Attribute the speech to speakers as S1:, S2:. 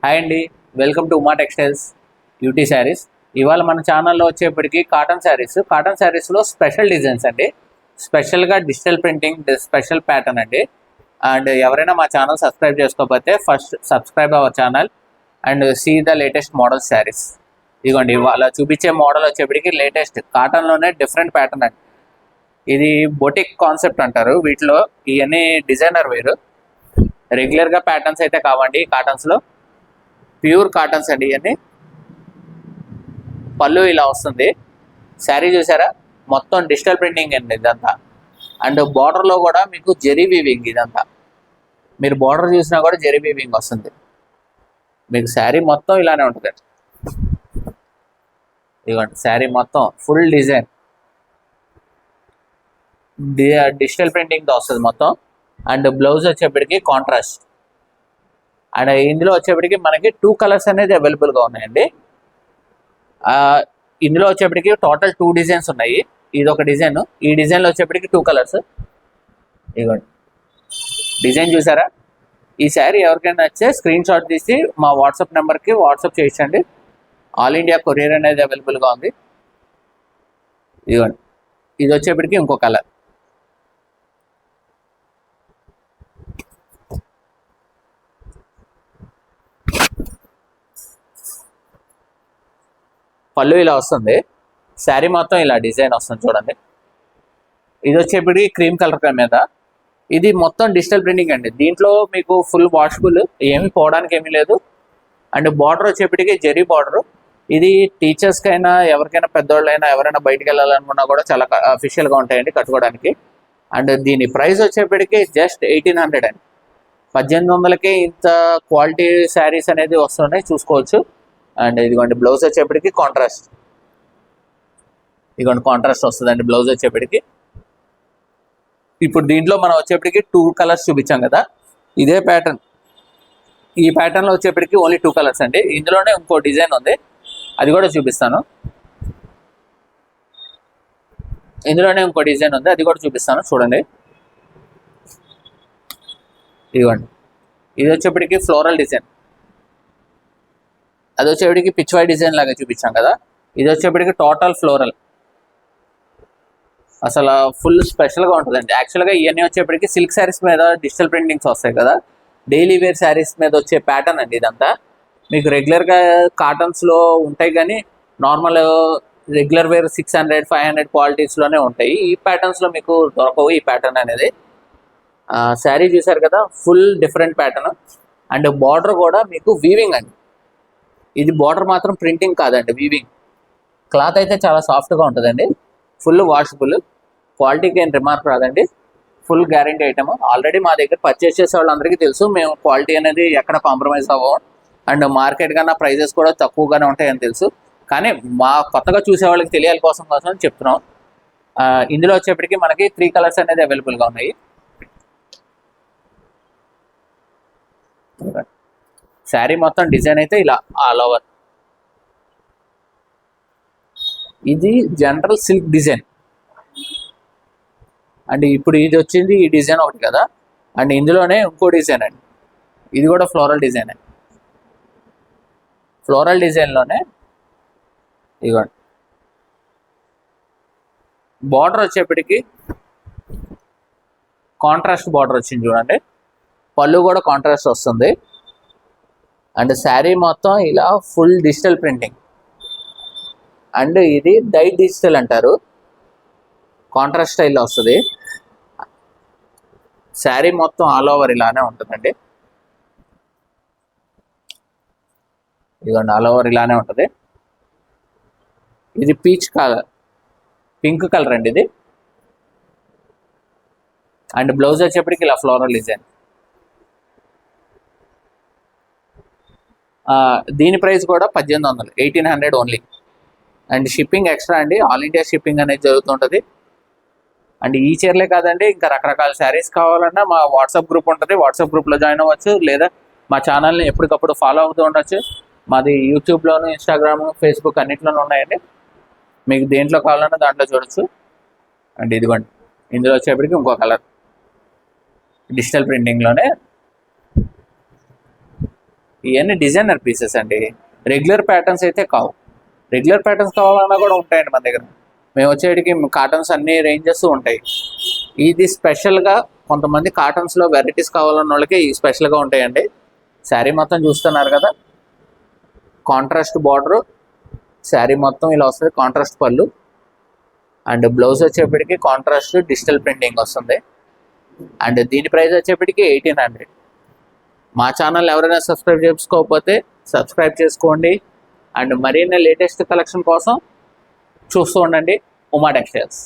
S1: Hi అండి, welcome to Uma textiles UT saris. ఇవాళ మన ఛానల్లో వచ్చేప్పటికి కాటన్ శారీస్లో స్పెషల్ డిజైన్స్ అండి. స్పెషల్గా డిజిటల్ ప్రింటింగ్, స్పెషల్ ప్యాటర్న్ అండి. అండ్ ఎవరైనా మా ఛానల్ సబ్స్క్రైబ్ చేసుకోకపోతే first subscribe our channel and see the latest model saris. ఇదిగోండి, ఇవాళ చూపించే మోడల్ వచ్చేప్పటికి లేటెస్ట్ కాటన్లోనే డిఫరెంట్ ప్యాటర్న్ అండి. ఇది బొటిక్ కాన్సెప్ట్ అంటారు. వీటిలో ఇవన్నీ డిజైనర్ వేరు. రెగ్యులర్గా ప్యాటర్న్స్ అయితే కావండి. కాటన్స్లో ప్యూర్ కాటన్స్ అండి ఇవన్నీ. పళ్ళు ఇలా వస్తుంది. శారీ చూసారా, మొత్తం డిజిటల్ ప్రింటింగ్ అండి ఇదంతా. అండ్ బార్డర్లో కూడా మీకు జెరీ వీవింగ్ ఇదంతా. మీరు బార్డర్ చూసినా కూడా జెరీ వీవింగ్ వస్తుంది. మీకు శారీ మొత్తం ఇలానే ఉంటుంది. ఇదిగోండి, శారీ మొత్తం ఫుల్ డిజైన్ డిజిటల్ ప్రింటింగ్తో వస్తుంది మొత్తం. అండ్ బ్లౌజ్ వచ్చేప్పటికి కాంట్రాస్ట్. అండ్ ఇందులో వచ్చేప్పటికి మనకి 2 కలర్స్ అనేది అవైలబుల్గా ఉన్నాయండి. ఇందులో వచ్చేప్పటికి టోటల్ 2 డిజైన్స్ ఉన్నాయి. ఇది ఒక డిజైన్. ఈ డిజైన్లో వచ్చేప్పటికి 2 కలర్స్. ఇదిగోండి, డిజైన్ చూసారా. ఈ శారీ ఎవరికైనా నచ్చే స్క్రీన్ షాట్ తీసి మా వాట్సాప్ నెంబర్కి వాట్సాప్ చేయించండి. ఆల్ ఇండియా కొరియర్ అనేది అవైలబుల్గా ఉంది. ఇదిగోండి, ఇది వచ్చేప్పటికి ఇంకో కలర్. పళ్ళు ఇలా వస్తుంది. శారీ మొత్తం ఇలా డిజైన్ వస్తుంది చూడండి. ఇది వచ్చేప్పటికి క్రీమ్ కలర్ మీద. ఇది మొత్తం డిజిటల్ ప్రింటింగ్ అండి. దీంట్లో మీకు ఫుల్ వాషబుల్, ఏమి పోవడానికి ఏమీ లేదు. అండ్ బార్డర్ వచ్చేప్పటికి జెరీ బార్డర్. ఇది టీచర్స్కైనా ఎవరికైనా పెద్దవాళ్ళైనా ఎవరైనా బయటికి వెళ్ళాలనుకున్నా కూడా చాలా అఫీషియల్గా ఉంటాయండి కట్టుకోవడానికి. అండ్ దీని ప్రైస్ వచ్చేప్పటికి జస్ట్ 1800 అండి. 1800కే ఇంత క్వాలిటీ శారీస్ అనేది వస్తున్నాయి, చూసుకోవచ్చు. అండ్ ఇదిగోండి, బ్లౌజ్ వచ్చేప్పటికి కాంట్రాస్ట్. ఇదిగోండి, కాంట్రాస్ట్ వస్తుందండి బ్లౌజ్ వచ్చేప్పటికి. ఇప్పుడు దీంట్లో మనం వచ్చేప్పటికి 2 కలర్స్ చూపించాం కదా, ఇదే ప్యాటర్న్. ఈ ప్యాటర్న్లో వచ్చేప్పటికి ఓన్లీ 2 కలర్స్ అండి. ఇందులోనే ఇంకో డిజైన్ ఉంది, అది కూడా చూపిస్తాను. ఇందులోనే ఇంకో డిజైన్ ఉంది, అది కూడా చూపిస్తాను చూడండి. ఇదిగోండి, ఇది వచ్చేప్పటికి ఫ్లోరల్ డిజైన్. అది వచ్చేప్పటికి పిచ్వాయ్ డిజైన్ లాగా చూపించాం కదా. ఇది వచ్చేప్పటికి టోటల్ ఫ్లోరల్. అసలు ఫుల్ స్పెషల్గా ఉంటుందండి. యాక్చువల్గా ఇవన్నీ వచ్చేప్పటికి సిల్క్ శారీస్ మీద డిజిటల్ ప్రింటింగ్స్ వస్తాయి కదా, డైలీ వేర్ శారీస్ మీద వచ్చే ప్యాటర్న్ అండి ఇదంతా. మీకు రెగ్యులర్గా కాటన్స్లో ఉంటాయి, కానీ నార్మల్ రెగ్యులర్ వేర్ 600, 500 క్వాలిటీస్లోనే ఉంటాయి. ఈ ప్యాటర్న్స్లో మీకు దొరకవు ఈ ప్యాటర్న్ అనేది. శారీ చూసారు కదా, full different pattern. And border కూడా మీకు వీవింగ్ అండి. ఇది బార్డర్ మాత్రం ప్రింటింగ్ కాదండి, వీవింగ్. క్లాత్ అయితే చాలా సాఫ్ట్గా ఉంటుందండి. ఫుల్ వాషబుల్, క్వాలిటీకి ఏం రిమార్క్ రాదండి. Full guarantee item. ఆల్రెడీ మా దగ్గర పర్చేస్ చేసే వాళ్ళందరికీ తెలుసు, మేము క్వాలిటీ అనేది ఎక్కడ కాంప్రమైజ్ అవ్వం. అండ్ మార్కెట్ కన్నా ప్రైజెస్ కూడా తక్కువగానే ఉంటాయని తెలుసు. కానీ మా కొత్తగా చూసే వాళ్ళకి తెలియాలి కోసం చెప్తున్నాం. ఇందులో వచ్చేప్పటికి మనకి 3 కలర్స్ అనేది అవైలబుల్గా ఉన్నాయి. శారీ మొత్తం డిజైన్ అయితే ఇలా ఆల్ ఓవర్. ఇది జనరల్ సిల్క్ డిజైన్. అండ్ ఇప్పుడు ఇది వచ్చింది, ఈ డిజైన్ ఒకటి కదా. అండ్ ఇందులోనే ఇంకో డిజైన్ అండి, ఇది కూడా ఫ్లోరల్ డిజైన్ అండి. ఫ్లోరల్ డిజైన్లోనే ఇదిగోండి, బార్డర్ వచ్చేప్పటికి కాంట్రాస్ట్ బార్డర్ వచ్చింది చూడండి. పళ్ళు కూడా కాంట్రాస్ట్ వస్తుంది. అండ్ శారీ మొత్తం ఇలా ఫుల్ డిజిటల్ ప్రింటింగ్. అండ్ ఇది డై డిజిటల్ అంటారు, కాంట్రాస్ట్ స్టైల్లో వస్తుంది. శారీ మొత్తం ఆల్ ఓవర్ ఇలానే ఉంటుందండి. ఇదిగోండి, ఆల్ ఓవర్ ఇలానే ఉంటుంది. ఇది పీచ్ కలర్, పింక్ కలర్ అండి ఇది. అండ్ బ్లౌజ్ వచ్చేప్పటికి ఇలా ఫ్లోరల్ డిజైన్. దీని ప్రైస్ కూడా 1800, 1800 ఓన్లీ. అండ్ షిప్పింగ్ ఎక్స్ట్రా అండి. ఆల్ ఇండియా షిప్పింగ్ అనేది జరుగుతుంటుంది. అండ్ ఈ చీరలే కాదండి, ఇంకా రకరకాల శారీస్ కావాలన్నా మా వాట్సాప్ గ్రూప్ ఉంటుంది, వాట్సాప్ గ్రూప్లో జాయిన్ అవ్వచ్చు. లేదా మా ఛానల్ని ఎప్పటికప్పుడు ఫాలో అవుతూ ఉండొచ్చు. మాది యూట్యూబ్లోను, ఇన్స్టాగ్రామ్, ఫేస్బుక్ అన్నింటిలోనూ ఉన్నాయండి. మీకు దేంట్లో కావాలన్నా దాంట్లో చూడొచ్చు. అండ్ ఇదిగోండి, ఇందులో వచ్చేప్పటికి ఇంకో కలర్ డిజిటల్ ప్రింటింగ్లోనే ఇవన్నీ డిజైనర్ పీసెస్ అండి, రెగ్యులర్ ప్యాటర్న్స్ అయితే కావు. రెగ్యులర్ ప్యాటర్న్స్ కావాలన్నా కూడా ఉంటాయండి మన దగ్గర. మేము వచ్చేటికి కాటన్స్ అన్ని రేంజెస్ ఉంటాయి. ఇది స్పెషల్గా కొంతమంది కాటన్స్లో వెరైటీస్ కావాలన్న వాళ్ళకి ఈ స్పెషల్గా ఉంటాయండి. శారీ మొత్తం చూస్తున్నారు కదా, కాంట్రాస్ట్ బార్డర్, శారీ మొత్తం ఇలా వస్తుంది, కాంట్రాస్ట్ పళ్ళు, అండ్ బ్లౌజ్ వచ్చేప్పటికి కాంట్రాస్ట్ డిజిటల్ ప్రింటింగ్ వస్తుంది. అండ్ దీని ప్రైస్ వచ్చేప్పటికి 1800. మా ఛానల్ ఎవరైనా సబ్స్క్రైబ్ చేసుకోకపోతే సబ్స్క్రైబ్ చేసుకోండి. అండ్ మరిన్ని లేటెస్ట్ కలెక్షన్ కోసం చూస్తూ ఉండండి ఉమా టెక్స్టైల్స్.